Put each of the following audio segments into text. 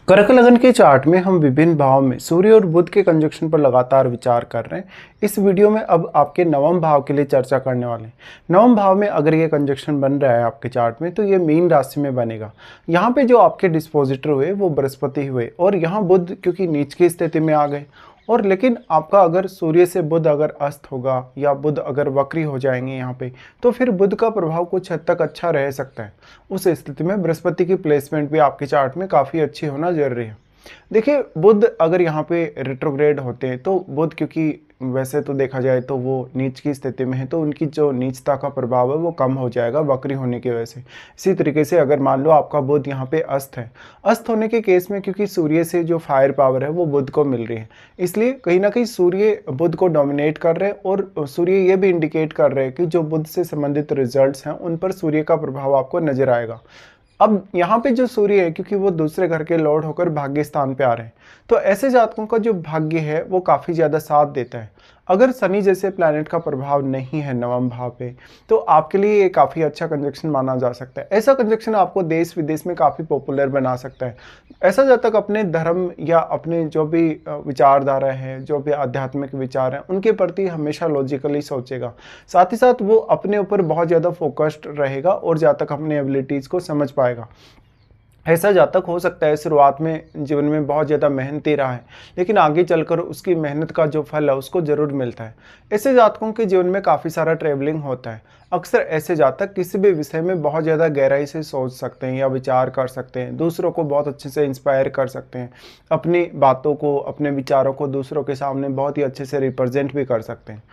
कर्क लगन के चार्ट में हम विभिन्न भाव में सूर्य और बुध के कंजक्शन पर लगातार विचार कर रहे हैं। इस वीडियो में अब आपके नवम भाव के लिए चर्चा करने वाले हैं। नवम भाव में अगर ये कंजक्शन बन रहा है आपके चार्ट में तो ये मीन राशि में बनेगा। यहाँ पे जो आपके डिस्पोजिटर हुए वो बृहस्पति हुए और यहाँ बुध क्योंकि नीच की स्थिति में आ गए। और लेकिन आपका अगर सूर्य से बुध अगर अस्त होगा या बुध अगर वक्री हो जाएंगे यहाँ पे, तो फिर बुध का प्रभाव कुछ हद तक अच्छा रह सकता है। उस स्थिति में बृहस्पति की प्लेसमेंट भी आपके चार्ट में काफ़ी अच्छी होना जरूरी है। देखिए, बुध अगर यहाँ पे रिट्रोग्रेड होते हैं तो बुध, क्योंकि वैसे तो देखा जाए तो वो नीच की स्थिति में है, तो उनकी जो नीचता का प्रभाव है वो कम हो जाएगा वक्री होने की वजह से। इसी तरीके से अगर मान लो आपका बुध यहाँ पे अस्त है, अस्त होने के केस में क्योंकि सूर्य से जो फायर पावर है वो बुध को मिल रही है, इसलिए कहीं ना कहीं सूर्य बुध को डोमिनेट कर रहे हैं और सूर्य ये भी इंडिकेट कर रहे हैं कि जो बुध से संबंधित रिजल्ट्स हैं उन पर सूर्य का प्रभाव आपको नजर आएगा। अब यहाँ पे जो सूर्य है क्योंकि वो दूसरे घर के लॉर्ड होकर भाग्य स्थान पे आ रहे हैं, तो ऐसे जातकों का जो भाग्य है वो काफ़ी ज़्यादा साथ देता है। अगर शनि जैसे प्लैनेट का प्रभाव नहीं है नवम भाव पे, तो आपके लिए ये काफ़ी अच्छा कंजक्शन माना जा सकता है। ऐसा कंजक्शन आपको देश विदेश में काफ़ी पॉपुलर बना सकता है। ऐसा जातक अपने धर्म या अपने जो भी विचारधारा है, जो भी आध्यात्मिक विचार हैं, उनके प्रति हमेशा लॉजिकली सोचेगा। साथ ही साथ वो अपने ऊपर बहुत ज़्यादा फोकस्ड रहेगा और जातक अपने एबिलिटीज़ को समझ पाएगा। ऐसा जातक हो सकता है शुरुआत में जीवन में बहुत ज़्यादा मेहनती रहा है, लेकिन आगे चलकर उसकी मेहनत का जो फल है उसको ज़रूर मिलता है। ऐसे जातकों के जीवन में काफ़ी सारा ट्रैवलिंग होता है। अक्सर ऐसे जातक किसी भी विषय में बहुत ज़्यादा गहराई से सोच सकते हैं या विचार कर सकते हैं, दूसरों को बहुत अच्छे से इंस्पायर कर सकते हैं, अपनी बातों को, अपने विचारों को दूसरों के सामने बहुत ही अच्छे से रिप्रेजेंट भी कर सकते हैं।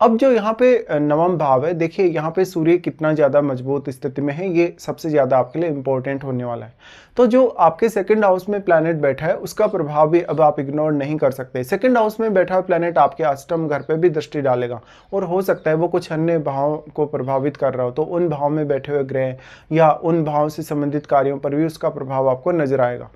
अब जो यहाँ पे नवम भाव है, देखिए यहाँ पे सूर्य कितना ज़्यादा मजबूत स्थिति में है, ये सबसे ज़्यादा आपके लिए इम्पोर्टेंट होने वाला है। तो जो आपके सेकंड हाउस में प्लैनेट बैठा है उसका प्रभाव भी अब आप इग्नोर नहीं कर सकते। सेकंड हाउस में बैठा हुआ प्लैनेट आपके अष्टम घर पे भी दृष्टि डालेगा और हो सकता है वो कुछ अन्य भाव को प्रभावित कर रहा हो, तो उन भाव में बैठे हुए ग्रह या उन भाव से संबंधित कार्यों पर भी उसका प्रभाव आपको नजर आएगा।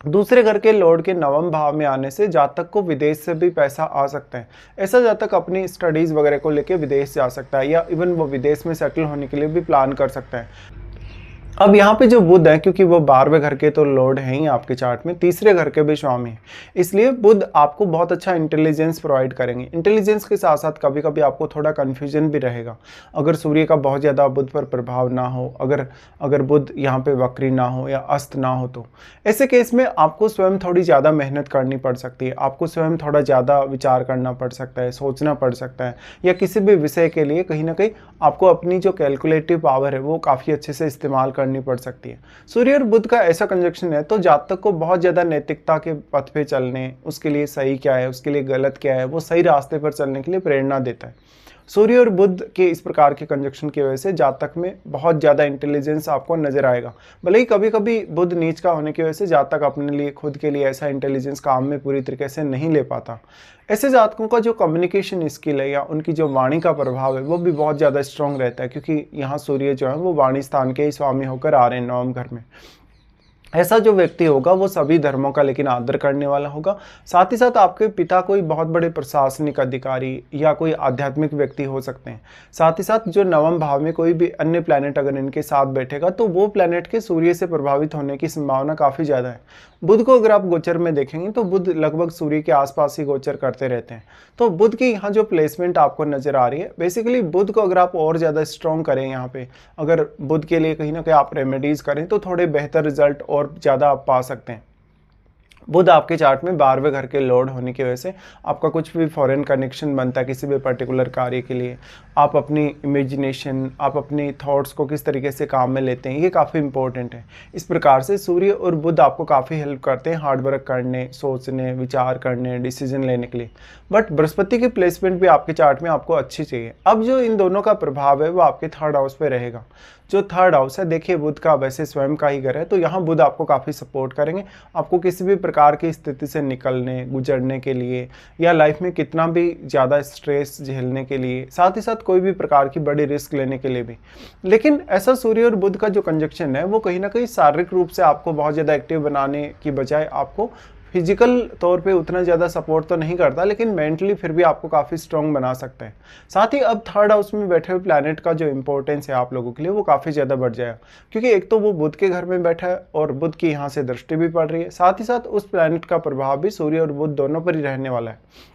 दूसरे घर के लॉर्ड के नवम भाव में आने से जातक को विदेश से भी पैसा आ सकता है। ऐसा जातक अपनी स्टडीज़ वगैरह को लेकर विदेश जा सकता है या इवन वो विदेश में सेटल होने के लिए भी प्लान कर सकता है। अब यहाँ पे जो बुध है, क्योंकि वो 12वें घर के तो लॉर्ड हैं ही आपके चार्ट में, तीसरे घर के भी स्वामी हैं, इसलिए बुध आपको बहुत अच्छा इंटेलिजेंस प्रोवाइड करेंगे। इंटेलिजेंस के साथ साथ कभी कभी आपको थोड़ा कन्फ्यूजन भी रहेगा अगर सूर्य का बहुत ज़्यादा बुध पर प्रभाव ना हो, अगर बुध यहाँ पे वक्री ना हो या अस्त ना हो, तो ऐसे केस में आपको स्वयं थोड़ी ज़्यादा मेहनत करनी पड़ सकती है। आपको स्वयं थोड़ा ज़्यादा विचार करना पड़ सकता है, सोचना पड़ सकता है, या किसी भी विषय के लिए कहीं ना कहीं आपको अपनी जो कैलकुलेटिव पावर है वो काफ़ी अच्छे से इस्तेमाल करनी पड़ सकती है। सूर्य और बुध का ऐसा कंजक्शन है तो जातक को बहुत ज्यादा नैतिकता के पथ पे चलने, उसके लिए सही क्या है, उसके लिए गलत क्या है, वो सही रास्ते पर चलने के लिए प्रेरणा देता है। सूर्य और बुध के इस प्रकार के कंजक्शन की वजह से जातक में बहुत ज़्यादा इंटेलिजेंस आपको नजर आएगा। भले ही कभी कभी बुध नीच का होने की वजह से जातक अपने लिए, खुद के लिए ऐसा इंटेलिजेंस काम में पूरी तरीके से नहीं ले पाता। ऐसे जातकों का जो कम्युनिकेशन स्किल है या उनकी जो वाणी का प्रभाव है वो भी बहुत ज़्यादा स्ट्रॉन्ग रहता है, क्योंकि यहाँ सूर्य जो है वो वाणी स्थान के ही स्वामी होकर आ रहे हैं नवम घर में। ऐसा जो व्यक्ति होगा वो सभी धर्मों का लेकिन आदर करने वाला होगा। साथ ही साथ आपके पिता कोई बहुत बड़े प्रशासनिक अधिकारी या कोई आध्यात्मिक व्यक्ति हो सकते हैं। साथ ही साथ जो नवम भाव में कोई भी अन्य प्लैनेट अगर इनके साथ बैठेगा तो वो प्लैनेट के सूर्य से प्रभावित होने की संभावना काफ़ी ज़्यादा है। बुध को अगर आप गोचर में देखेंगे तो बुध लगभग सूर्य के आसपास ही गोचर करते रहते हैं। तो बुध की यहाँ जो प्लेसमेंट आपको नजर आ रही है, बेसिकली बुध को अगर आप और ज़्यादा स्ट्रॉन्ग करें, यहाँ पे अगर बुध के लिए कहीं ना कहीं आप रेमेडीज़ करें तो थोड़े बेहतर रिजल्ट और ज़्यादा आप पा सकते हैं। बुध आपके चार्ट में 12वें घर के लॉर्ड होने की वजह से आपका कुछ भी फॉरेन कनेक्शन बनता है किसी भी पर्टिकुलर कार्य के लिए, आप अपनी इमेजिनेशन, आप अपनी थॉट्स को किस तरीके से काम में लेते हैं, ये काफ़ी इंपॉर्टेंट है। इस प्रकार से सूर्य और बुध आपको काफ़ी हेल्प करते हैं हार्ड वर्क करने, सोचने, विचार करने, डिसीजन लेने के लिए। बट बृहस्पति की प्लेसमेंट भी आपके चार्ट में आपको अच्छी चाहिए। अब जो इन दोनों का प्रभाव है वो आपके थर्ड हाउस पे रहेगा। जो थर्ड हाउस है, देखिए बुध का वैसे स्वयं का ही घर है, तो यहाँ बुध आपको काफ़ी सपोर्ट करेंगे। आपको किसी भी प्रकार की स्थिति से निकलने, गुजरने के लिए या लाइफ में कितना भी ज़्यादा स्ट्रेस झेलने के लिए, साथ ही साथ कोई भी प्रकार की बड़ी रिस्क लेने के लिए भी। लेकिन ऐसा सूर्य और बुध का जो कंजक्शन है वो कहीं ना कहीं शारीरिक रूप से आपको बहुत ज़्यादा एक्टिव बनाने की बजाय आपको फिजिकल तौर पे उतना ज़्यादा सपोर्ट तो नहीं करता, लेकिन मेंटली फिर भी आपको काफ़ी स्ट्रॉन्ग बना सकता है। साथ ही अब थर्ड हाउस में बैठे हुए प्लैनेट का जो इंपॉर्टेंस है आप लोगों के लिए वो काफ़ी ज़्यादा बढ़ जाएगा, क्योंकि एक तो वो बुध के घर में बैठा है और बुध की यहाँ से दृष्टि भी पड़ रही है, साथ ही साथ उस प्लैनेट का प्रभाव भी सूर्य और बुध दोनों पर ही रहने वाला है।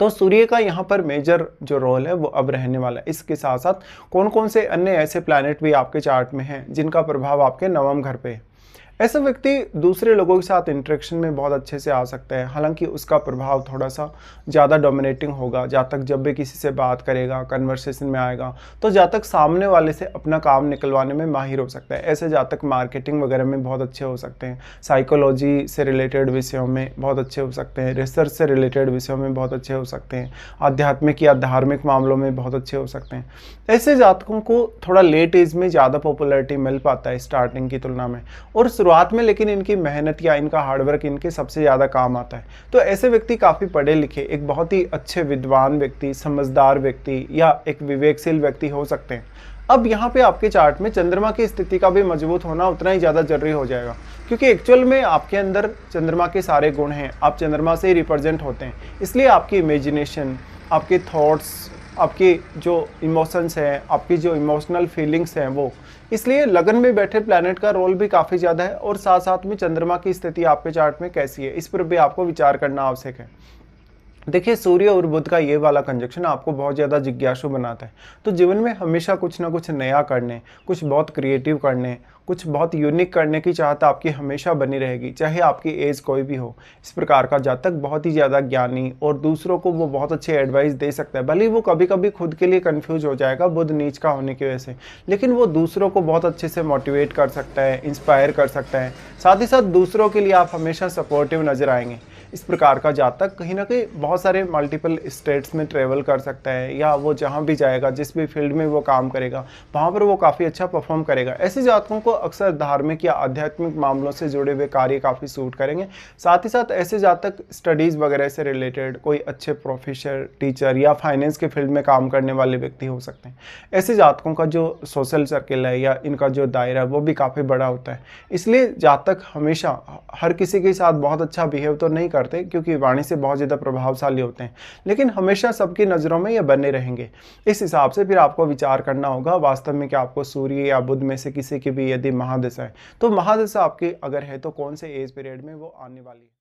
तो सूर्य का यहाँ पर मेजर जो रोल है वो अब रहने वाला है। इसके साथ साथ कौन कौन से अन्य ऐसे प्लैनेट भी आपके चार्ट में हैं जिनका प्रभाव आपके नवम घर पे है। ऐसा व्यक्ति दूसरे लोगों के साथ इंटरेक्शन में बहुत अच्छे से आ सकता है, हालांकि उसका प्रभाव थोड़ा सा ज़्यादा डोमिनेटिंग होगा। जातक जब भी किसी से बात करेगा, कन्वर्सेशन में आएगा, तो जातक सामने वाले से अपना काम निकलवाने में माहिर हो सकता है। ऐसे जातक मार्केटिंग वगैरह में बहुत अच्छे हो सकते हैं, साइकोलॉजी से रिलेटेड विषयों में बहुत अच्छे हो सकते हैं, रिसर्च से रिलेटेड विषयों में बहुत अच्छे हो सकते हैं, आध्यात्मिक या धार्मिक मामलों में बहुत अच्छे हो सकते हैं। ऐसे जातकों को थोड़ा लेट एज में ज़्यादा पॉपुलैरिटी मिल पाता है स्टार्टिंग की तुलना में, और शुरुआत में लेकिन इनकी मेहनत या इनका हार्डवर्क इनके सबसे ज़्यादा काम आता है। तो ऐसे व्यक्ति काफ़ी पढ़े लिखे, एक बहुत ही अच्छे विद्वान व्यक्ति, समझदार व्यक्ति या एक विवेकशील व्यक्ति हो सकते हैं। अब यहाँ पे आपके चार्ट में चंद्रमा की स्थिति का भी मजबूत होना उतना ही ज़्यादा जरूरी हो जाएगा, क्योंकि एक्चुअल में आपके अंदर चंद्रमा के सारे गुण हैं, आप चंद्रमा से ही रिप्रेजेंट होते हैं। इसलिए आपकी इमेजिनेशन, आपके थॉट्स, आपकी जो इमोशंस हैं, आपकी जो इमोशनल फीलिंग्स हैं वो, इसलिए लगन में बैठे प्लैनेट का रोल भी काफ़ी ज़्यादा है। और साथ साथ में चंद्रमा की स्थिति आपके चार्ट में कैसी है, इस पर भी आपको विचार करना आवश्यक है। देखिए, सूर्य और बुध का ये वाला कंजक्शन आपको बहुत ज़्यादा जिज्ञासु बनाता है, तो जीवन में हमेशा कुछ ना कुछ नया करने, कुछ बहुत क्रिएटिव करने, कुछ बहुत यूनिक करने की चाहत आपकी हमेशा बनी रहेगी, चाहे आपकी एज कोई भी हो। इस प्रकार का जातक बहुत ही ज़्यादा ज्ञानी और दूसरों को वो बहुत अच्छे एडवाइस दे सकता है। भले ही वो कभी कभी खुद के लिए कंफ्यूज हो जाएगा बुध नीच का होने की वजह से, लेकिन वो दूसरों को बहुत अच्छे से मोटिवेट कर सकता है, इंस्पायर कर सकता है। साथ ही साथ दूसरों के लिए आप हमेशा सपोर्टिव नजर आएंगे। इस प्रकार का जातक कहीं ना कहीं बहुत सारे मल्टीपल स्टेट्स में ट्रेवल कर सकता है, या वो जहाँ भी जाएगा, जिस भी फील्ड में वो काम करेगा, वहाँ पर वो काफ़ी अच्छा परफॉर्म करेगा। ऐसे जातकों को अक्सर धार्मिक या आध्यात्मिक मामलों से जुड़े हुए कार्य काफ़ी सूट करेंगे। साथ ही साथ ऐसे जातक स्टडीज़ वगैरह से रिलेटेड कोई अच्छे प्रोफेसर, टीचर या फाइनेंस के फील्ड में काम करने वाले व्यक्ति हो सकते हैं। ऐसे जातकों का जो सोशल सर्किल है या इनका जो दायरा है वो भी काफ़ी बड़ा होता है। इसलिए जातक हमेशा हर किसी के साथ बहुत अच्छा बिहेव तो नहीं करते, क्योंकि वाणी से बहुत ज़्यादा प्रभावशाली होते हैं, लेकिन हमेशा सबकी नज़रों में ये बने रहेंगे। इस हिसाब से फिर आपको विचार करना होगा वास्तव में कि आपको सूर्य या बुध में से किसी की भी यदि महादशा है, तो महादशा आपकी अगर है तो कौन से एज पीरियड में वो आने वाली है।